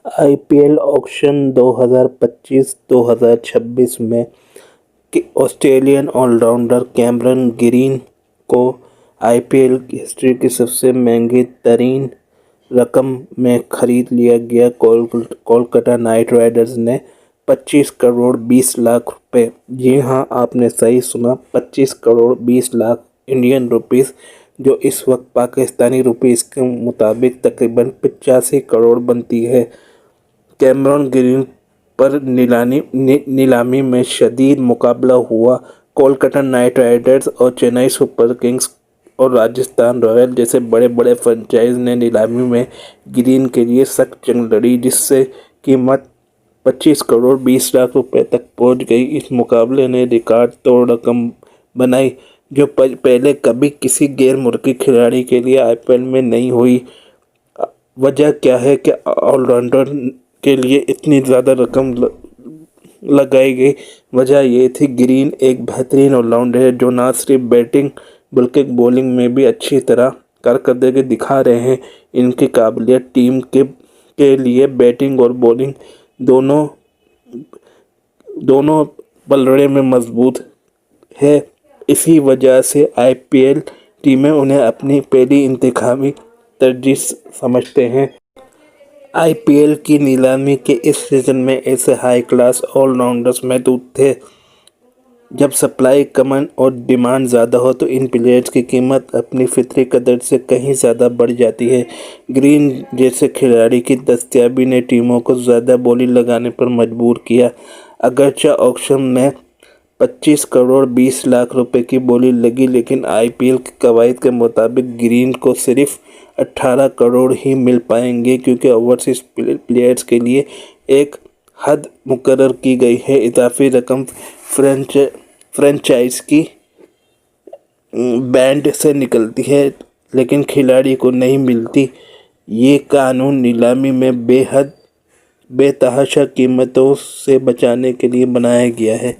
IPL auction 2025-2026 में Australian allrounder Cameron green को IPL की हिस्ट्री की सबसे महंगी तरीन रकम में खरीद लिया गया। कोलकाता नाइट राइडर्स ने 25 करोड़ 20 लाख रुपए, जी हाँ आपने सही सुना, 25 करोड़ 20 लाख इंडियन रुपीस, जो इस वक्त पाकिस्तानी रुपीस के मुताबिक तकरीबन 85 करोड़ बनती है। कैमरन ग्रीन पर नीलामी में शदीद मुकाबला हुआ। कोलकाता नाइट राइडर्स और चेन्नई सुपर किंग्स और राजस्थान रॉयल जैसे बड़े बड़े फ्रेंचाइज ने नीलामी में ग्रीन के लिए सख्त जंग लड़ी, जिससे कीमत 25 करोड़ 20 लाख रुपए तक पहुंच गई। इस मुकाबले ने रिकॉर्ड तोड़ रकम बनाई, जो पहले कभी किसी गैर मुल्की खिलाड़ी के लिए आईपीएल में नहीं हुई। वजह क्या है कि ऑलराउंडर के लिए इतनी ज़्यादा रकम लगाई गई? वजह ये थी, ग्रीन एक बेहतरीन ऑलराउंडर है जो न सिर्फ बैटिंग बल्कि बॉलिंग में भी अच्छी तरह कारकर्दगी दिखा रहे हैं। इनकी काबिलियत टीम के लिए बैटिंग और बॉलिंग दोनों पलड़े में मजबूत है। इसी वजह से आईपीएल टीमें उन्हें अपनी पहली इंतखाबी तरजीह समझते हैं। आईपीएल की नीलामी के इस सीजन में ऐसे हाई क्लास ऑलराउंडर्स महदूद थे। जब सप्लाई कम और डिमांड ज़्यादा हो तो इन प्लेयर्स की कीमत अपनी फितरी कदर से कहीं ज़्यादा बढ़ जाती है। ग्रीन जैसे खिलाड़ी की दस्तयाबी ने टीमों को ज़्यादा बोली लगाने पर मजबूर किया। अगरचे ऑक्शन में 25 करोड़ 20 लाख रुपए की बोली लगी, लेकिन आईपीएल के कवायद के मुताबिक ग्रीन को सिर्फ 18 करोड़ ही मिल पाएंगे, क्योंकि ओवरसीज प्लेयर्स के लिए एक हद मुकर्रर की गई है। इजाफी रकम फ्रेंचाइज की बैंड से निकलती है, लेकिन खिलाड़ी को नहीं मिलती। ये कानून नीलामी में बेतहाशा कीमतों से बचाने के लिए बनाया गया है।